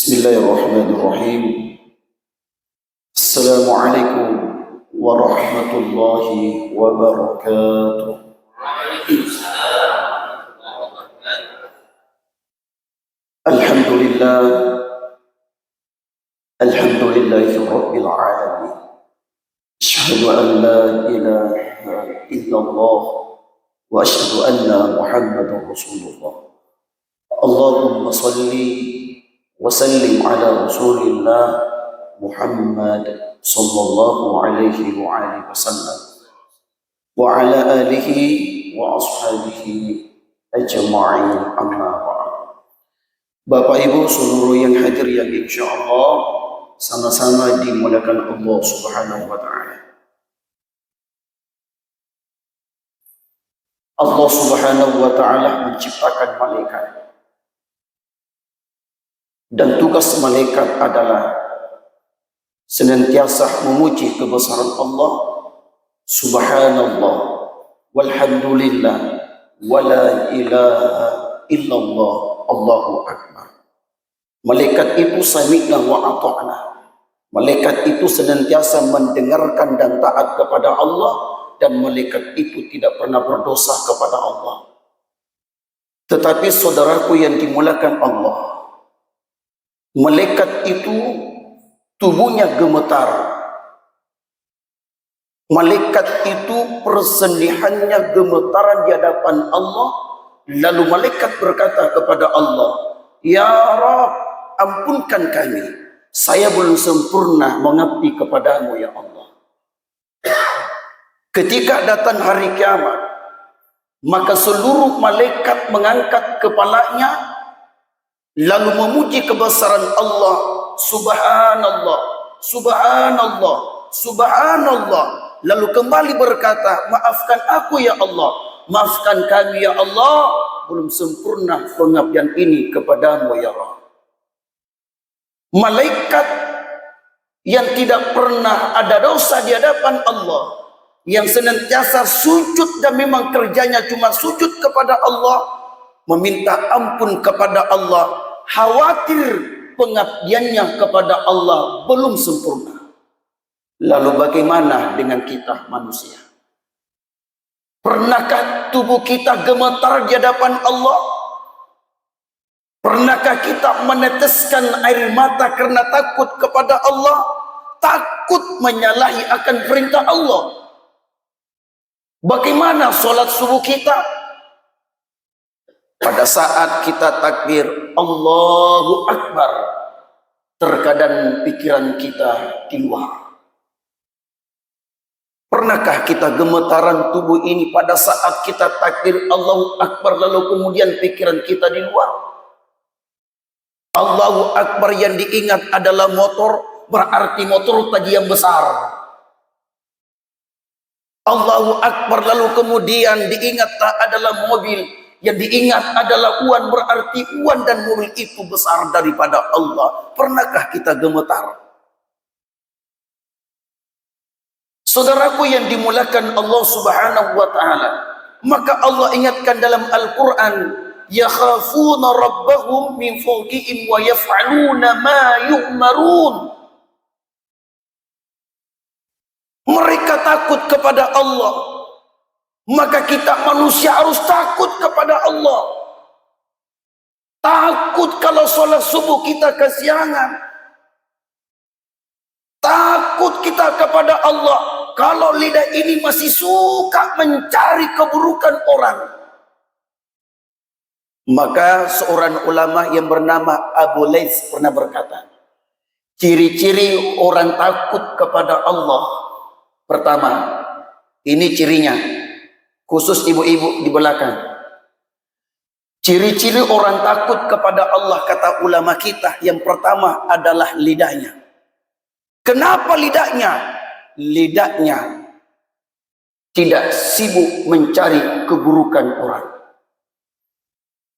Bismillahirrahmanirrahim. Assalamualaikum warahmatullahi wabarakatuh. Alhamdulillah, alhamdulillahi rabbil alamin. Asyhadu an la ilaha illallah wa asyhadu anna Muhammadar Rasulullah. Allahumma salli wa sallim ala Rasulillah Muhammad sallallahu alaihi wa alihi wasallam wa ala alihi wa ashabihi ajma'in, amma ba'd. Bapak Ibu seluruh yang hadir yang insyaallah sama-sama dimuliakan Allah Subhanahu wa taala. Allah Subhanahu wa taala menciptakan malaikat. Dan tugas malaikat adalah senantiasa memuji kebesaran Allah, subhanallah, walhamdulillah, wala ilaha illallah, Allahu akbar. Malaikat itu sami'na wa ata'na. Malaikat itu senantiasa mendengarkan dan taat kepada Allah, dan malaikat itu tidak pernah berdosa kepada Allah. Tetapi saudaraku yang dimuliakan Allah, malaikat itu tubuhnya gemetar. Malaikat itu persendihannya gemetaran di hadapan Allah. Lalu malaikat berkata kepada Allah, "Ya Rabb, ampunkan kami. Saya belum sempurna mengabdi kepadamu, ya Allah." Ketika datang hari kiamat, maka seluruh malaikat mengangkat kepalanya lalu memuji kebesaran Allah, subhanallah, subhanallah, subhanallah. Lalu kembali berkata, "Maafkan aku ya Allah, maafkan kami ya Allah, belum sempurna pengabdian ini kepadamu ya Rabb." Malaikat yang tidak pernah ada dosa di hadapan Allah, yang senantiasa sujud dan memang kerjanya cuma sujud kepada Allah, meminta ampun kepada Allah, khawatir pengabdiannya kepada Allah belum sempurna. Lalu bagaimana dengan kita manusia? Pernahkah tubuh kita gemetar di hadapan Allah? Pernahkah kita meneteskan air mata karena takut kepada Allah? Takut menyalahi akan perintah Allah? Bagaimana solat subuh kita? Pada saat kita takbir Allahu Akbar, terkadang pikiran kita di luar. Pernahkah kita gemetaran tubuh ini pada saat kita takbir Allahu Akbar lalu kemudian pikiran kita di luar? Allahu Akbar yang diingat adalah motor, berarti motor tadi yang besar. Allahu Akbar lalu kemudian diingat adalah mobil, yang diingat adalah uang, berarti uang dan mobil itu besar daripada Allah. Pernahkah kita gemetar? Saudaraku yang dimuliakan Allah Subhanahu wa taala, maka Allah ingatkan dalam Al-Qur'an, yakhafuna rabbahum min fawqihim wa yaf'aluna ma yu'marun. Mereka takut kepada Allah. Maka kita manusia harus takut kepada Allah. Takut kalau sholat subuh kita kesiangan. Takut kita kepada Allah kalau lidah ini masih suka mencari keburukan orang. Maka seorang ulama yang bernama Abu Laits pernah berkata, ciri-ciri orang takut kepada Allah. Pertama, ini cirinya, khusus ibu-ibu di belakang. Ciri-ciri orang takut kepada Allah, kata ulama kita, yang pertama adalah lidahnya. Kenapa lidahnya? Lidahnya tidak sibuk mencari keburukan orang.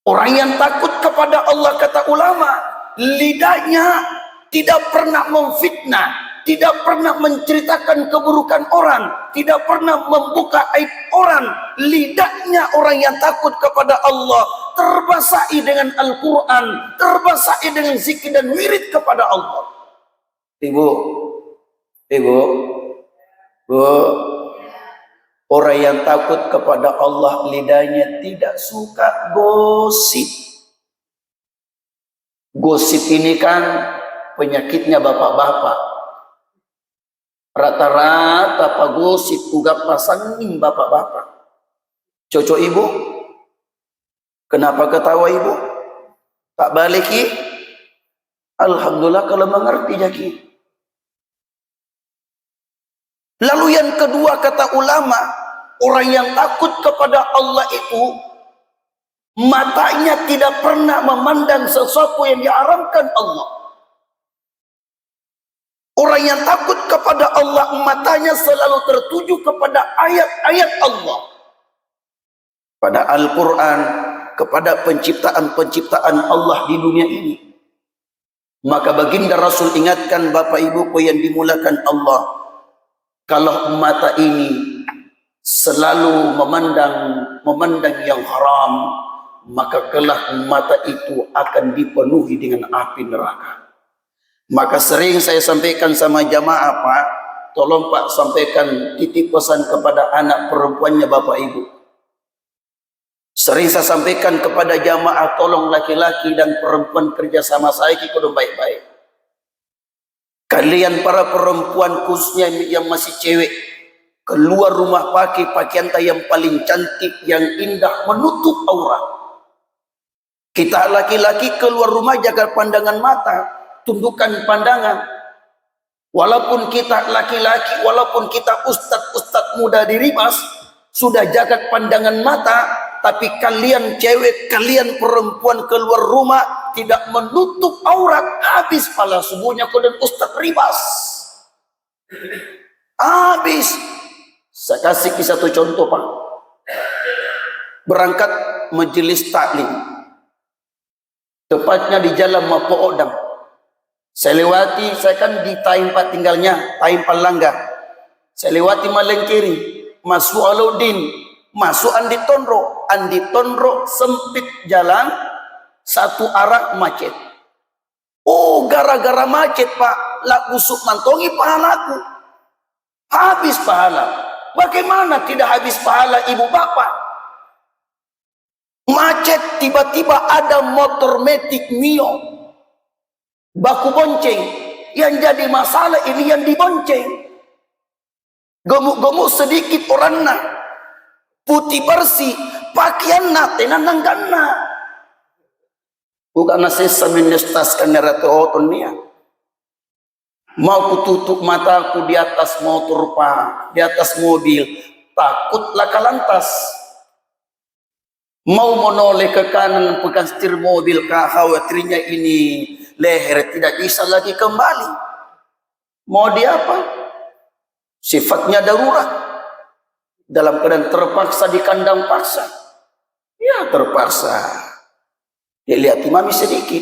Orang yang takut kepada Allah, kata ulama, lidahnya tidak pernah memfitnah, tidak pernah menceritakan keburukan orang, tidak pernah membuka aib orang. Lidahnya orang yang takut kepada Allah terbasahi dengan Al-Quran, terbasahi dengan zikir dan wirid kepada Allah. Ibu, Bu, orang yang takut kepada Allah lidahnya tidak suka gosip. Gosip ini kan penyakitnya bapak-bapak. Rata-rata pak gosip uga pasangin bapak-bapak. Cocok ibu? Kenapa ketawa ibu? Tak balik ki? Alhamdulillah kalau mengerti jaki. Lalu yang kedua kata ulama, orang yang takut kepada Allah itu matanya tidak pernah memandang sesuatu yang diharamkan Allah. Orang yang takut kepada Allah matanya selalu tertuju kepada ayat-ayat Allah, pada Al-Quran, kepada penciptaan-penciptaan Allah di dunia ini. Maka baginda Rasul ingatkan Bapak Ibu yang dimulakan Allah, kalau mata ini selalu memandang yang haram, maka kelak mata itu akan dipenuhi dengan api neraka. Maka sering saya sampaikan sama jamaah, Pak, tolong Pak sampaikan titip pesan kepada anak perempuannya Bapak Ibu. Sering saya sampaikan kepada jamaah, tolong laki-laki dan perempuan kerja sama saya kudu baik-baik. Kalian para perempuan khususnya yang masih cewek, keluar rumah pakai pakaian yang paling cantik, yang indah, menutup aurat. Kita laki-laki keluar rumah jaga pandangan mata, tundukkan pandangan. Walaupun kita laki-laki, walaupun kita ustadz muda di Ribas, sudah jaga pandangan mata, tapi kalian cewek, kalian perempuan keluar rumah tidak menutup aurat, habis pala subuhnya kau dan ustadz Ribas. Habis. Saya kasih satu contoh, Pak. Berangkat majelis taklim, tepatnya di Jalan Mapo Odang. Saya lewati, saya kan di Taim Pak tinggalnya, Taim Palangga. Saya lewati Malengkiri, masuk Alauddin, masuk Andi Tondro sempit jalan, satu arah macet. Oh, gara-gara macet Pak, lah busuk mantongi pahalaku. Habis pahala. Bagaimana tidak habis pahala ibu bapak? Macet, tiba-tiba ada motor metik Mio baku bonceng. Yang jadi masalah ini yang dibonceng gemuk-gemuk sedikit orangna, putih bersih, pakaian tenan nanggana. Bukan saya menestaskan nerata oton niya. Mau kututup mataku di atas motor Pak, di atas mobil, takut laka lantas. Mau menoleh ke kanan pegang setir mobil, khawatirnya ini leher tidak bisa lagi kembali. Mau dia apa? Sifatnya darurat. Dalam keadaan terpaksa di kandang paksa. Ya terpaksa. Dia lihat imami sedikit.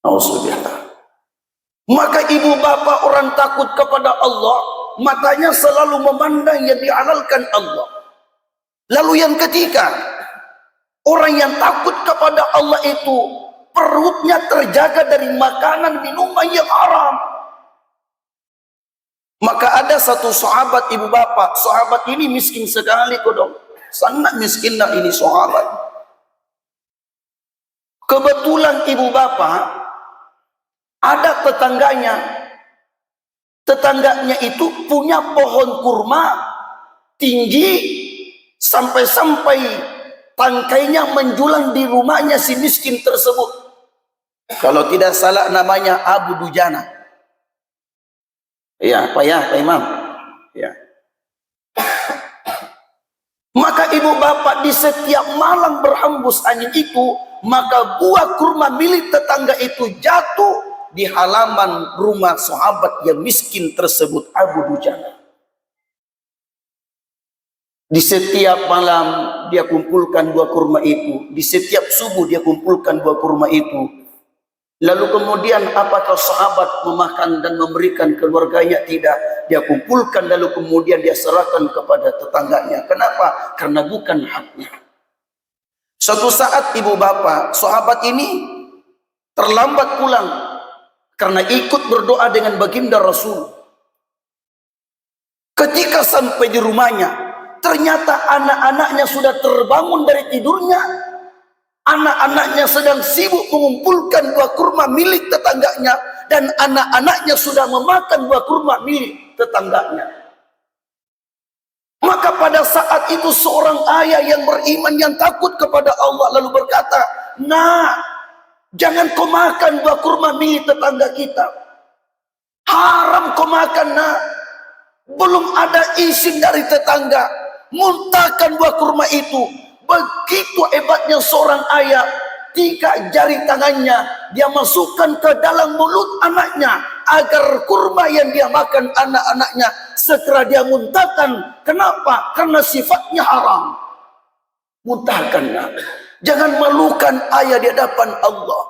Auzubillah. Maka ibu bapak orang takut kepada Allah, matanya selalu memandang yang dihalalkan Allah. Lalu yang ketiga, orang yang takut kepada Allah itu perutnya terjaga dari makanan minuman yang haram. Maka ada satu sahabat ibu bapak, sahabat ini miskin sekali kodong, sangat miskin dah ini sahabat. Kebetulan ibu bapak ada tetangganya itu punya pohon kurma tinggi sampai tangkainya menjulang di rumahnya si miskin tersebut. Kalau tidak salah namanya Abu Dujana. Ya, Pak Imam. Ya. Maka ibu bapak di setiap malam berhembus angin itu, maka buah kurma milik tetangga itu jatuh di halaman rumah sahabat yang miskin tersebut, Abu Dujana. Di setiap malam dia kumpulkan buah kurma itu, di setiap subuh dia kumpulkan buah kurma itu. Lalu kemudian apakah sahabat memakan dan memberikan keluarganya? Tidak. Dia kumpulkan lalu kemudian dia serahkan kepada tetangganya. Kenapa? Karena bukan haknya. Suatu saat ibu bapak sahabat ini terlambat pulang karena ikut berdoa dengan baginda Rasul. Ketika sampai di rumahnya, ternyata anak-anaknya sudah terbangun dari tidurnya. Anak-anaknya sedang sibuk mengumpulkan buah kurma milik tetangganya, dan anak-anaknya sudah memakan buah kurma milik tetangganya. Maka pada saat itu seorang ayah yang beriman, yang takut kepada Allah, lalu berkata, "Nah, jangan kau makan buah kurma milik tetangga kita. Haram kau makan, nak. Belum ada izin dari tetangga. Muntahkan buah kurma itu." Begitu hebatnya seorang ayah, 3 jari tangannya dia masukkan ke dalam mulut anaknya, agar kurma yang dia makan anak-anaknya segera dia muntahkan. Kenapa? Karena sifatnya haram. Muntahkanlah. Jangan malukan ayah di hadapan Allah.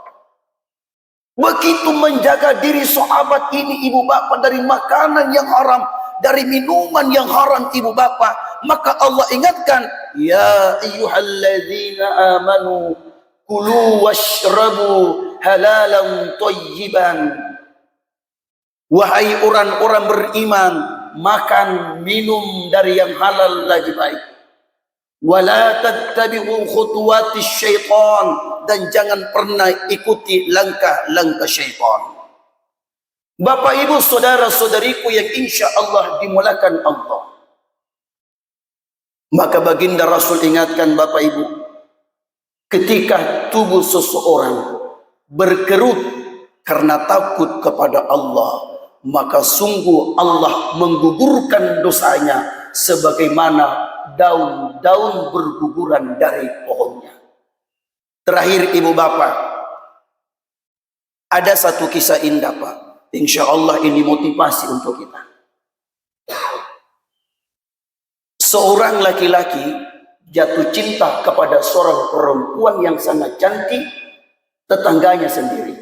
Begitu menjaga diri sahabat ini ibu bapak dari makanan yang haram, dari minuman yang haram ibu bapak. Maka Allah ingatkan, ya ayyuhalladzina amanu kulu washrabu halalan thayyiban. Wahai orang-orang beriman, makan minum dari yang halal lagi baik. Wala tattabi'u khutuwatis syaitan, dan jangan pernah ikuti langkah-langkah syaitan. Bapak ibu saudara-saudariku yang insya Allah dimulakan Allah. Maka baginda Rasul ingatkan Bapak Ibu, ketika tubuh seseorang berkerut karena takut kepada Allah, maka sungguh Allah menggugurkan dosanya sebagaimana daun-daun berguguran dari pohonnya. Terakhir ibu bapak, ada satu kisah indah Pak. Insya Allah ini motivasi untuk kita. Seorang laki-laki jatuh cinta kepada seorang perempuan yang sangat cantik, tetangganya sendiri.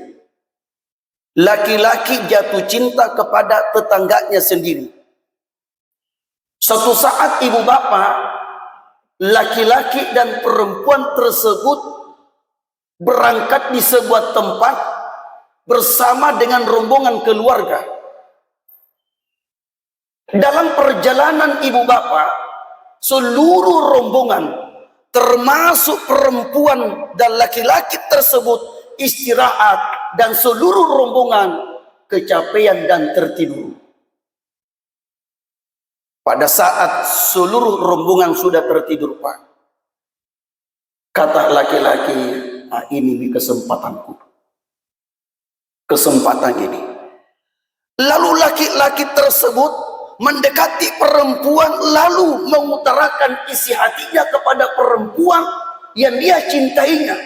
Laki-laki jatuh cinta kepada tetangganya sendiri. Suatu saat ibu bapak, laki-laki dan perempuan tersebut berangkat di sebuah tempat bersama dengan rombongan keluarga. Dalam perjalanan ibu bapak, seluruh rombongan termasuk perempuan dan laki-laki tersebut istirahat, dan seluruh rombongan kecapean dan tertidur. Pada saat seluruh rombongan sudah tertidur Pak, kata laki-laki, nah, ini kesempatanku, kesempatan ini. Lalu laki-laki tersebut mendekati perempuan, lalu mengutarakan isi hatinya kepada perempuan yang dia cintainya.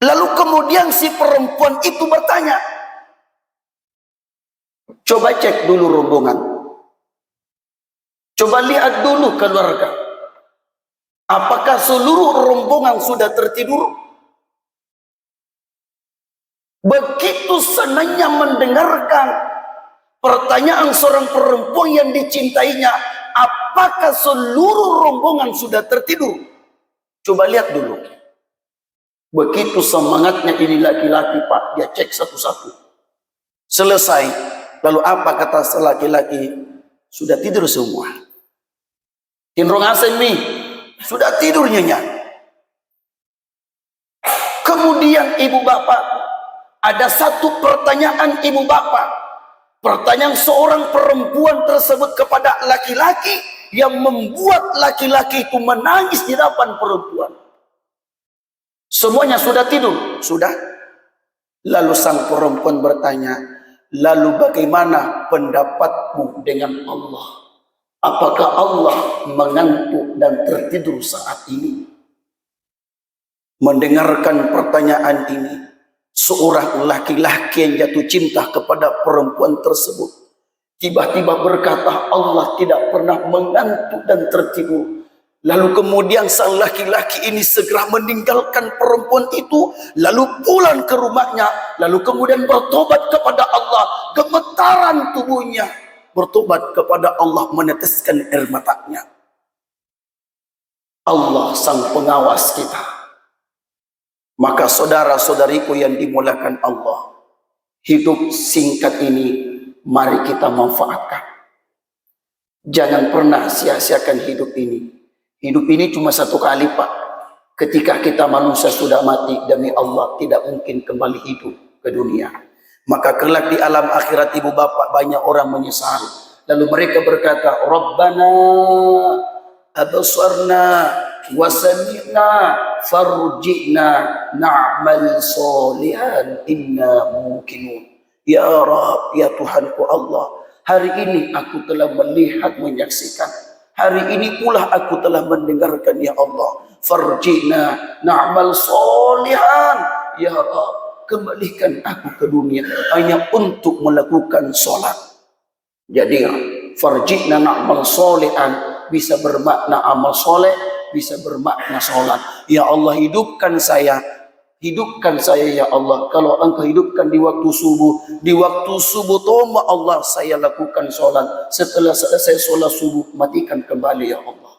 Lalu kemudian si perempuan itu bertanya, coba cek dulu rombongan, coba lihat dulu keluarga, apakah seluruh rombongan sudah tertidur? Begitu senangnya mendengarkan pertanyaan seorang perempuan yang dicintainya, apakah seluruh rombongan sudah tertidur? Coba lihat dulu. Begitu semangatnya ini laki-laki Pak, dia cek satu-satu. Selesai. Lalu apa kata laki-laki? Sudah tidur semua. Tinrong asen nih, sudah tidur nyenyak. Kemudian ibu bapak, ada satu pertanyaan ibu bapak, pertanyaan seorang perempuan tersebut kepada laki-laki yang membuat laki-laki itu menangis di hadapan perempuan. Semuanya sudah tidur, sudah. Lalu sang perempuan bertanya, lalu bagaimana pendapatmu dengan Allah? Apakah Allah mengantuk dan tertidur saat ini? Mendengarkan pertanyaan ini, seorang laki-laki yang jatuh cinta kepada perempuan tersebut tiba-tiba berkata, Allah tidak pernah mengantuk dan tertidur. Lalu kemudian sang laki-laki ini segera meninggalkan perempuan itu, lalu pulang ke rumahnya, lalu kemudian bertobat kepada Allah. Gemetaran tubuhnya, bertobat kepada Allah, meneteskan air matanya. Allah sang pengawas kita. Maka saudara-saudariku yang dimulakan Allah, hidup singkat ini mari kita manfaatkan. Jangan pernah sia-siakan hidup ini. Hidup ini cuma satu kali, Pak. Ketika kita manusia sudah mati, demi Allah tidak mungkin kembali hidup ke dunia. Maka kelak di alam akhirat, ibu bapak, banyak orang menyesal. Lalu mereka berkata, Rabbana abasarna wa sami'na farji'na na'mal solihan inna muqinun. Ya Rabb, ya Tuhanku Allah, hari ini aku telah melihat, menyaksikan. Hari ini pula aku telah mendengarkan, ya Allah. Farji'na na'mal solihan. Ya Rabb, kembalikan aku ke dunia hanya untuk melakukan solat. Jadi farji'na na'mal solihan bisa bermakna amal soleh, bisa bermakna solat. Ya Allah, hidupkan saya ya Allah. Kalau Engkau hidupkan di waktu subuh toma Allah saya lakukan solat. Setelah selesai solat subuh, matikan kembali ya Allah.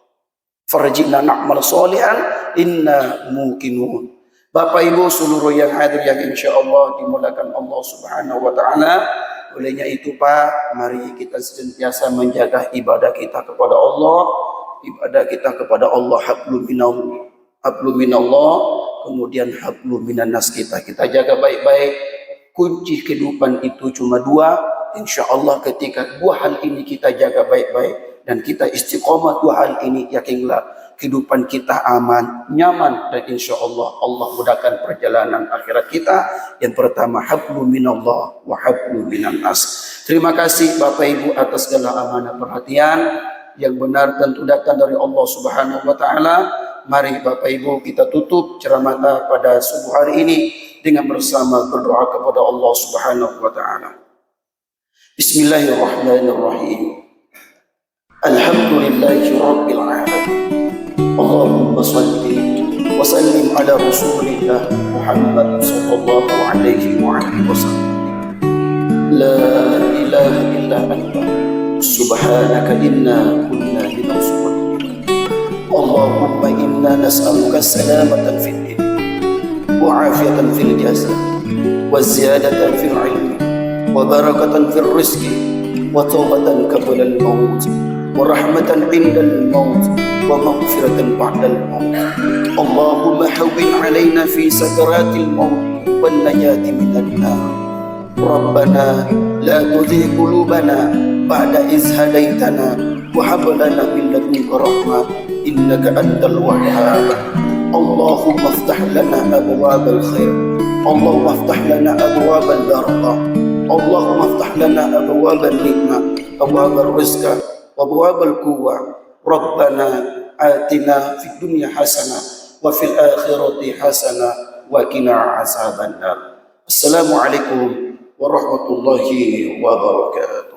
Farji'na na'mal solihan inna muqinun. Bapak Ibu seluruh yang hadir yang insyaallah dimulakan Allah Subhanahu wa taala. Olehnya itu Pak, mari kita senantiasa menjaga ibadah kita kepada Allah. Ibadah kita kepada Allah hablum minallah, kemudian hablum minan nas kita jaga baik-baik. Kunci kehidupan itu cuma dua. Insyaallah ketika dua hal ini kita jaga baik-baik dan kita istiqomah dua hal ini, yakinlah kehidupan kita aman, nyaman, dan insyaallah Allah mudahkan perjalanan akhirat kita. Yang pertama hablum minallah wa hablum minan nas. Terima kasih Bapak Ibu atas segala amanah perhatian. Yang benar tentu datang dari Allah Subhanahu wa taala. Mari Bapak Ibu kita tutup ceramah pada subuh hari ini dengan bersama berdoa kepada Allah Subhanahu wa taala. Bismillahirrahmanirrahim. Alhamdulillahi rabbil alamin. Allahumma shalli wa sallim ala rasulillah Muhammad sallallahu alaihi wa alihi wasallam. La ilaha illa anta subhanaka inna kunna minaz zalimin. Allahumma inna nas'aluka salamatan fid din wa afiyatan fil jasad wa ziyadatan fil ilmi wa barakatan fil rizqi wa tawbatan qabla al maut wa rahmatan inda al maut wa maghfiratan ba'da al maut. Allahumma hawwin 'alaina fi sakaratil maut wan najati minan nar. Rabbana la tuzigh qulubana ba'da iz hadaitana wa hab lana min ladunka rahmah innaka antal wahhab. Allahumma iftah lana abwaabal khair. Allahumma iftah lana abwaabal barakah. Allahumma iftah lana abwaabal nikmah, abwaabal rizq, abwaabal quwwah. Rabbana atina fid dunya hasanah wa fil akhirati hasanah wa qina azabannar. Assalamualaikum warahmatullahi wabarakatuh.